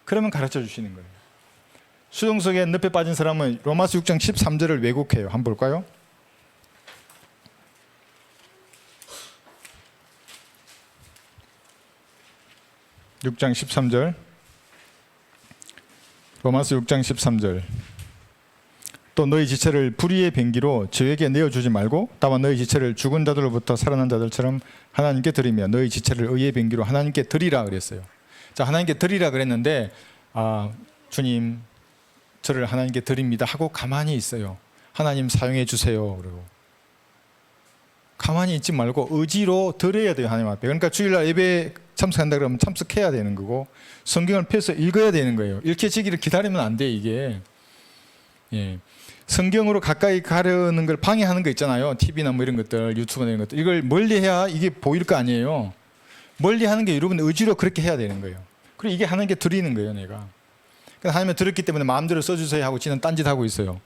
그러면 가르쳐 주시는 거예요. 수동성의 늪에 빠진 사람은 로마서 6장 13절을 왜곡해요. 한번 볼까요? (6장 13절) 로마서 6장 13절 또 너희 지체를 불의의 병기로 저에게 내어주지 말고 다만 너희 지체를 죽은 자들로부터 살아난 자들처럼 하나님께 드리며 너희 지체를 의의 병기로 하나님께 드리라 그랬어요. 자, 하나님께 드리라 그랬는데 주님 저를 하나님께 드립니다 하고 가만히 있어요. 하나님 사용해 주세요. 그리고 가만히 있지 말고 의지로 드려야 돼요. 하나님 앞에. 그러니까 주일날 예배 참석한다 그러면 참석해야 되는 거고, 성경을 펴서 읽어야 되는 거예요. 읽혀지기를 기다리면 안 돼 이게. 예. 성경으로 가까이 가려는 걸 방해하는 거 있잖아요. TV나 뭐 이런 것들, 유튜브나 이런 것들. 이걸 멀리 해야 이게 보일 거 아니에요. 멀리 하는 게 여러분 의지로 그렇게 해야 되는 거예요. 그리고 이게 하는 게 드리는 거예요, 내가. 하나님은 들었기 때문에 마음대로 써주세요 하고 지는 딴짓 하고 있어요.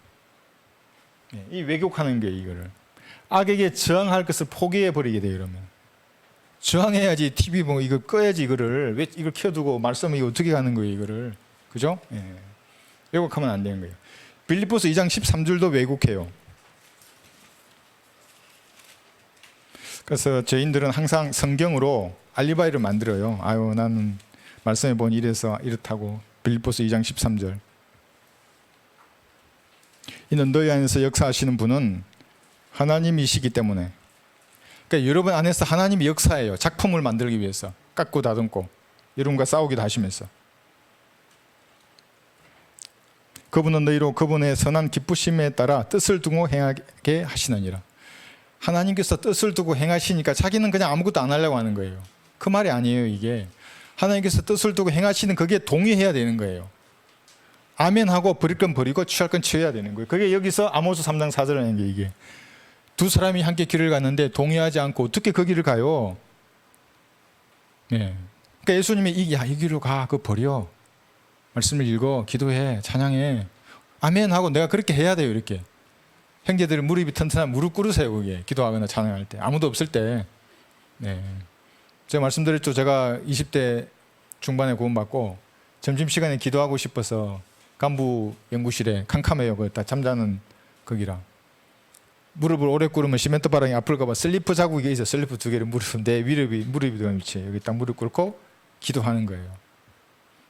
예. 이 왜곡하는 거예요, 이거를. 악에게 저항할 것을 포기해 버리게 돼요, 이러면. 저항해야지. TV 뭐 이거 꺼야지. 이거를 왜 이걸 켜두고 말씀을 이거 어떻게 가는 거예요, 이거를. 그죠? 예. 왜곡하면 안 되는 거예요. 빌립보서 2장 13절도 왜곡해요. 그래서 저희들은 항상 성경으로 알리바이를 만들어요. 아유, 나는 말씀해 보니 이래서 이렇다고. 빌립보서 2장 13절. 이는 너희 안에서 역사하시는 분은 하나님이시기 때문에. 그러니까 여러분 안에서 하나님이 역사해요. 작품을 만들기 위해서. 깎고 다듬고 여러분과 싸우기도 하시면서. 그분은 너희로 그분의 선한 기쁘심에 따라 뜻을 두고 행하게 하시느니라. 하나님께서 뜻을 두고 행하시니까 자기는 그냥 아무것도 안 하려고 하는 거예요. 그 말이 아니에요, 이게. 하나님께서 뜻을 두고 행하시는 그게 동의해야 되는 거예요. 아멘하고 버릴 건 버리고 취할 건 취해야 되는 거예요. 그게 여기서 아모스 3장 4절에 하는 게 이게. 두 사람이 함께 길을 갔는데 동의하지 않고 어떻게 그 길을 가요? 네. 그러니까 예수님이 이 길로 가, 그거 버려. 말씀을 읽어, 기도해, 찬양해. 아멘 하고 내가 그렇게 해야 돼요, 이렇게. 형제들이 무릎이 튼튼하면 무릎 꿇으세요, 그게. 기도하거나 찬양할 때. 아무도 없을 때. 네. 제가 말씀드렸죠. 제가 20대 중반에 구원받고 점심시간에 기도하고 싶어서 간부 연구실에 캄캄해요. 다 잠자는 거기라. 무릎을 오래 꿇으면 시멘트 바닥이 아플까봐 슬리퍼 자국이 있어요. 슬리퍼 2개를 내 무릎이 들어가면 여기 딱 무릎 꿇고 기도하는 거예요.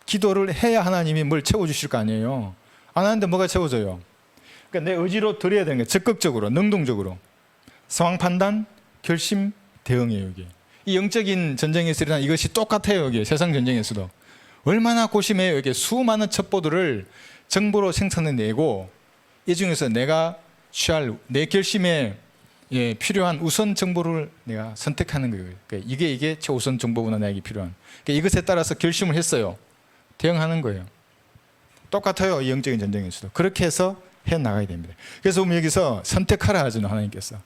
기도를 해야 하나님이 뭘 채워주실 거 아니에요. 안 하는데 뭐가 채워져요? 그러니까 내 의지로 드려야 되는 게 적극적으로, 능동적으로. 상황 판단, 결심, 대응이에요, 이게. 이 영적인 전쟁에서 일어난 이것이 똑같아요, 이게. 세상 전쟁에서도. 얼마나 고심해요. 이게 수많은 첩보들을 정보로 생산해내고 이 중에서 내가 취할 내 결심에 필요한 우선 정보를 내가 선택하는 거예요. 그러니까 이게 최우선 정보구나, 나에게 필요한. 그러니까 이것에 따라서 결심을 했어요. 대응하는 거예요. 똑같아요, 이 영적인 전쟁에서도. 그렇게 해서 해나가야 됩니다. 그래서 보면 여기서 선택하라 하죠, 하나님께서.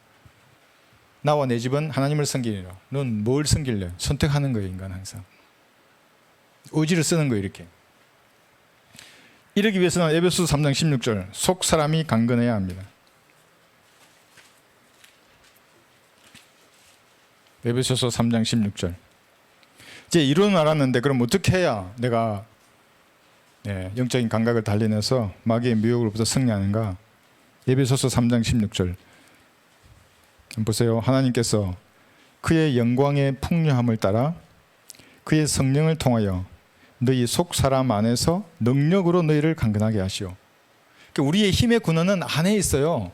나와 내 집은 하나님을 섬기리라. 넌 뭘 섬길래? 선택하는 거예요, 인간 항상. 의지를 쓰는 거예요, 이렇게. 이러기 위해서는 에베소서 3장 16절 속 사람이 강건해야 합니다. 에베소서 3장 16절. 이제 이론은 알았는데 그럼 어떻게 해야 내가 영적인 감각을 단련해서 마귀의 미혹으로부터 승리하는가? 에베소서 3장 16절 보세요. 하나님께서 그의 영광의 풍요함을 따라 그의 성령을 통하여 너희 속 사람 안에서 능력으로 너희를 강건하게 하시오. 그러니까 우리의 힘의 근원은 안에 있어요.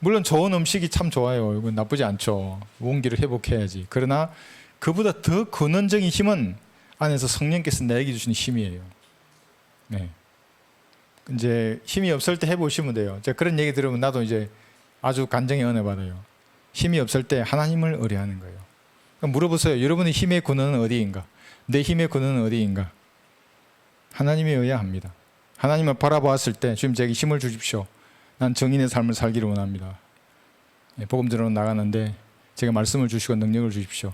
물론 좋은 음식이 참 좋아요. 이건 나쁘지 않죠. 원기를 회복해야지. 그러나 그보다 더 근원적인 힘은 안에서 성령께서 내게 주시는 힘이에요. 네. 이제 힘이 없을 때 해보시면 돼요. 제가 그런 얘기 들으면 나도 이제 아주 간증의 은혜 받아요. 힘이 없을 때 하나님을 의뢰하는 거예요. 그러니까 물어보세요. 여러분의 힘의 근원은 어디인가? 내 힘의 근원은 어디인가? 하나님에 의해야 합니다. 하나님을 바라보았을 때 주님 제게 힘을 주십시오. 난 정인의 삶을 살기를 원합니다. 복음 전하러 나가는데 제가 말씀을 주시고 능력을 주십시오.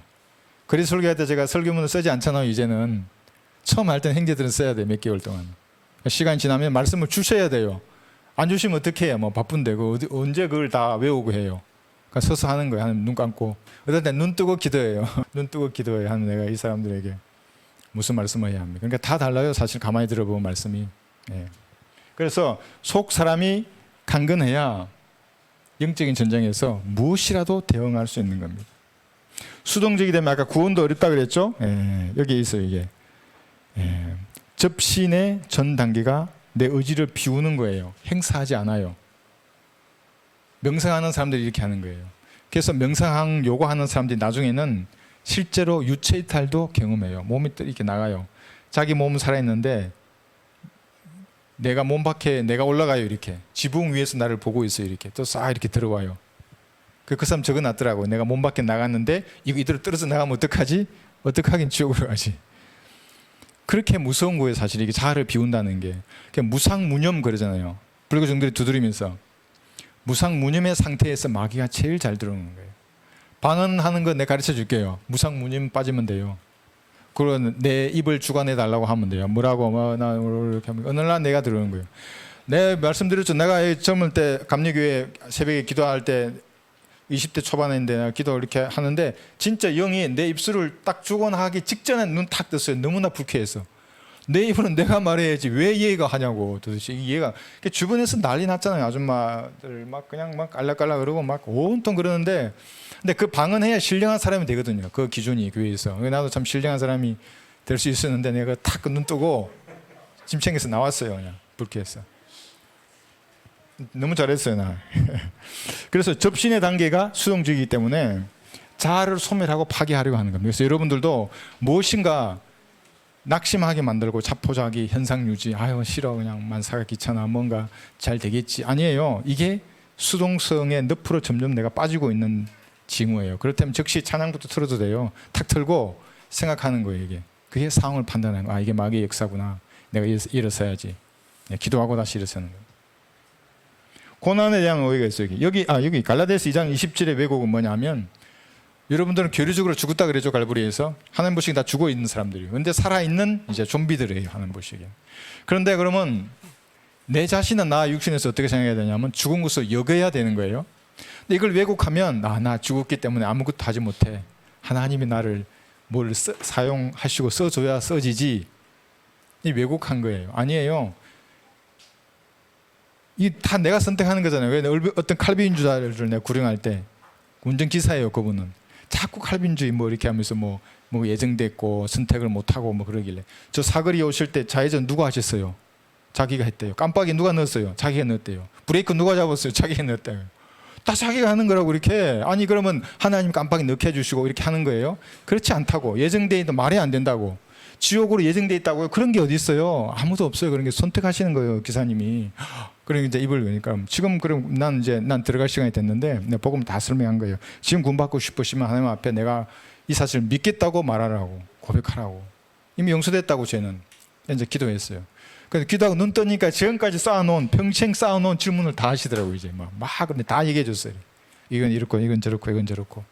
그래서 설교할 때 제가 설교문을 쓰지 않잖아요. 이제는 처음 할 때는 형제들은 써야 돼. 몇 개월 동안. 시간이 지나면 말씀을 주셔야 돼요. 안 주시면 어떻게 해요? 뭐 바쁜데 언제 그걸 다 외우고 해요. 그러니까 서서 하는 거예요. 눈 감고. 어떨 때 눈 뜨고 기도해요. 눈 뜨고 기도해요. 하는 내가 이 사람들에게 무슨 말씀을 해야 합니까? 그러니까 다 달라요. 사실 가만히 들어보면 말씀이. 그래서 속 사람이 강건해야 영적인 전쟁에서 무엇이라도 대응할 수 있는 겁니다. 수동적이 되면 아까 구원도 어렵다 그랬죠? 여기에 있어요, 이게. 접신의 전 단계가 내 의지를 비우는 거예요. 행사하지 않아요. 명상하는 사람들이 이렇게 하는 거예요. 그래서 명상 요구하는 사람들이 나중에는 실제로 유체 이탈도 경험해요. 몸이 이렇게 나가요. 자기 몸은 살아있는데 내가 몸 밖에 내가 올라가요. 이렇게 지붕 위에서 나를 보고 있어요. 이렇게 또 싹 이렇게 들어와요. 그 사람 적어놨더라고요. 내가 몸 밖에 나갔는데 이거 이대로 떨어져 나가면 어떡하지? 어떡하긴 지옥으로 가지. 그렇게 무서운 거예요. 사실 이게 자아를 비운다는 게. 무상무념 그러잖아요. 불교중들이 두드리면서 무상무념의 상태에서 마귀가 제일 잘 들어오는 거예요. 방언하는 거 내가 가르쳐 줄게요. 무상무념 빠지면 돼요. 그런 내 입을 주관해 달라고 하면 돼요. 뭐라고 나 이렇게 하면 어느 날 내가 들어오는 거예요. 내 말씀드렸죠. 내가 젊을 때 감리교회 새벽에 기도할 때 20대 초반인데 내가 기도 이렇게 하는데 진짜 영이 내 입술을 딱 주관하기 직전에 눈 탁 떴어요. 너무나 불쾌해서. 내 입으로는 내가 말해야지 왜 이해가 하냐고. 도대체 이해가 주변에서 난리 났잖아요. 아줌마들 막 그냥 막 깔락깔락 그러고 막 온통 그러는데 근데 그 방언해야 신령한 사람이 되거든요. 그 기준이 교회에서. 나도 참 신령한 사람이 될 수 있었는데 내가 탁 눈 뜨고 짐챙겨서 나왔어요. 그냥 불쾌해서. 너무 잘했어요 나. 그래서 접신의 단계가 수동적이기 때문에 자아를 소멸하고 파괴하려고 하는 겁니다. 그래서 여러분들도 무엇인가 낙심하게 만들고 자포자기 현상 유지 아유 싫어 그냥 만사가 귀찮아 뭔가 잘 되겠지 아니에요. 이게 수동성의 늪으로 점점 내가 빠지고 있는 징후예요. 그렇다면 즉시 찬양부터 틀어도 돼요. 탁 틀고 생각하는 거예요. 이게 그게 상황을 판단하는 거야. 아 이게 마귀의 역사구나. 내가 일어서야지. 기도하고 다시 일어서는 거예요. 고난에 대한 오해가 있어요. 여기 갈라디아서 2장 27의 왜곡은 뭐냐면 여러분들은 교리적으로 죽었다 그러죠. 갈보리에서 하나님 보시기에 다 죽어 있는 사람들이에요. 그런데 살아있는 이제 좀비들이에요. 하나님 보시기에. 그런데 그러면 내 자신은 나 육신에서 어떻게 생각해야 되냐면 죽은 것을 여겨야 되는 거예요. 근데 이걸 왜곡하면 나 죽었기 때문에 아무것도 하지 못해. 하나님이 나를 뭘 사용하시고 써줘야 써지지. 이 왜곡한 거예요. 아니에요. 이 다 내가 선택하는 거잖아요. 왜 어떤 칼빈주의자를 내가 구령할 때 운전기사예요. 그분은 자꾸 칼빈주의 뭐 이렇게 하면서 뭐 예정됐고 선택을 못하고 뭐 그러길래 저 사거리 오실 때 좌회전 누가 하셨어요? 자기가 했대요. 깜빡이 누가 넣었어요? 자기가 넣었대요. 브레이크 누가 잡았어요? 자기가 넣었대요. 다 자기가 하는 거라고 이렇게. 아니 그러면 하나님 깜빡이 넣게 해주시고 이렇게 하는 거예요? 그렇지 않다고. 예정돼 있는 말이 안 된다고. 지옥으로 예정돼 있다고요? 그런 게 어디 있어요? 아무도 없어요. 그런 게 선택하시는 거예요. 기사님이. 그러니까 이제 입을 그러니까 지금 그럼 난 들어갈 시간이 됐는데 내가 복음 다 설명한 거예요. 지금 구원받고 싶으시면 하나님 앞에 내가 이 사실을 믿겠다고 말하라고 고백하라고. 이미 용서됐다고 죄는 이제 기도했어요. 그래서 기도하고 눈 뜨니까 지금까지 평생 쌓아놓은 질문을 다 하시더라고요. 이제 막 근데 다 얘기해 줬어요. 이건 이렇고 이건 저렇고 이건 저렇고.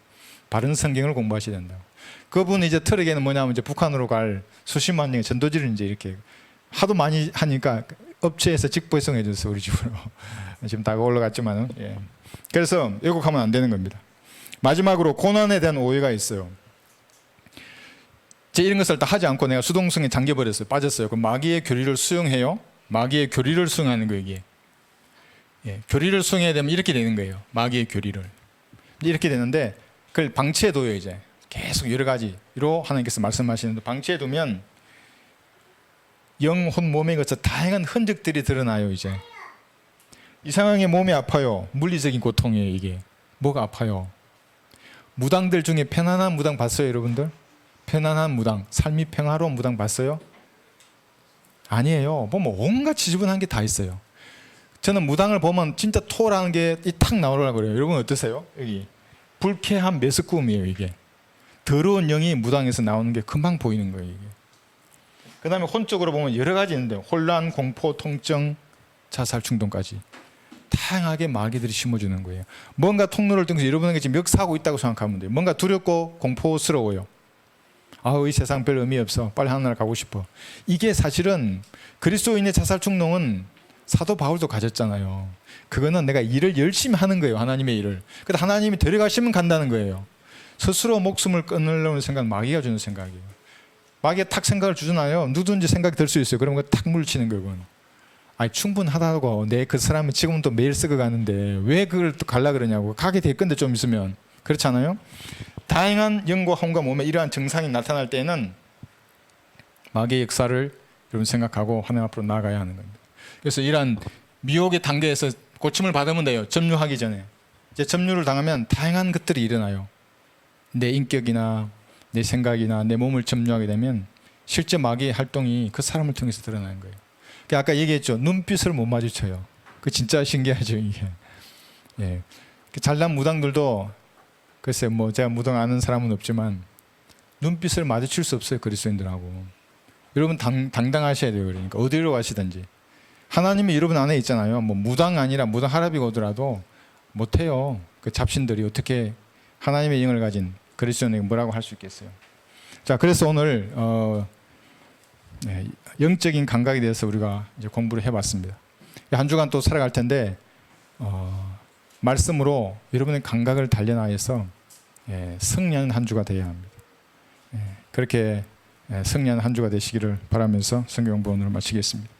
바른 성경을 공부하셔야 된다고. 그분 이제 트럭에는 뭐냐면 이제 북한으로 갈 수십만 명의 전도지를 이제 이렇게 하도 많이 하니까 업체에서 직보해송해 줬어요. 우리 집으로. 지금 다 올라갔지만은. 예. 그래서 왜곡하면 안 되는 겁니다. 마지막으로 고난에 대한 오해가 있어요. 이런 것을 다 하지 않고 내가 수동성에 잠겨버렸어요. 빠졌어요. 그럼 마귀의 교리를 수용해요? 마귀의 교리를 수용하는 거예요. 이게. 예. 교리를 수용해야 되면 이렇게 되는 거예요. 마귀의 교리를. 이렇게 되는데 그걸 방치해둬요. 이제 계속 여러 가지로 하나님께서 말씀하시는데 방치해두면 영, 혼, 몸에 거쳐 다양한 흔적들이 드러나요. 이제 이상하게 몸이 아파요. 물리적인 고통이에요. 이게 뭐가 아파요? 무당들 중에 편안한 무당 봤어요, 여러분들? 편안한 무당, 삶이 평화로운 무당 봤어요? 아니에요. 보면 온갖 지저분한 게 다 있어요. 저는 무당을 보면 진짜 토라는 게 탁 나오려고 그래요. 여러분 어떠세요? 여기 불쾌한 메스꿈이에요. 이게 더러운 영이 무당에서 나오는 게 금방 보이는 거예요. 이게. 그 다음에 혼적으로 보면 여러 가지 있는데 혼란, 공포, 통증, 자살, 충동까지 다양하게 마귀들이 심어주는 거예요. 뭔가 통로를 통해서 여러분에게 지금 역사하고 있다고 생각하면 돼요. 뭔가 두렵고 공포스러워요. 이 세상 별 의미 없어. 빨리 하늘나라 가고 싶어. 이게 사실은 그리스도인의 자살 충동은 사도 바울도 가졌잖아요. 그거는 내가 일을 열심히 하는 거예요. 하나님의 일을. 근데 하나님이 데려가시면 간다는 거예요. 스스로 목숨을 끊으려는 생각은 마귀가 주는 생각이에요. 마귀가 탁 생각을 주잖아요. 누구든지 생각이 들 수 있어요. 그러면 탁 물리치는 거예요. 충분하다고. 그 사람은 지금은 또 매일 쓰고 가는데 왜 그걸 또 갈라 그러냐고. 가게 될 건데 좀 있으면. 그렇잖아요. 다양한 영과 혼과 몸에 이러한 증상이 나타날 때는 마귀의 역사를 여러분 생각하고 하나님 앞으로 나아가야 하는 겁니다. 그래서 이러한 미혹의 단계에서 고침을 받으면 돼요. 점유하기 전에. 이제 점유를 당하면 다양한 것들이 일어나요. 내 인격이나 내 생각이나 내 몸을 점유하게 되면 실제 마귀의 활동이 그 사람을 통해서 드러나는 거예요. 그러니까 아까 얘기했죠. 눈빛을 못 마주쳐요. 그 진짜 신기하죠 이게. 예. 잘난 무당들도 글쎄 뭐 제가 무당 아는 사람은 없지만 눈빛을 마주칠 수 없어요 그리스도인들하고. 여러분 당당하셔야 돼요. 그러니까 어디로 가시든지 하나님이 여러분 안에 있잖아요. 뭐 무당 아니라 무당 할아비가 오더라도 못해요. 그 잡신들이 어떻게 하나님의 영을 가진 그리스도인에게 뭐라고 할 수 있겠어요. 자, 그래서 오늘 영적인 감각에 대해서 우리가 이제 공부를 해봤습니다. 한 주간 또 살아갈 텐데 말씀으로 여러분의 감각을 단련하여서 승리하는 한 주가 되어야 합니다. 그렇게 승리하는 한 주가 되시기를 바라면서 성경 공부 오늘 마치겠습니다.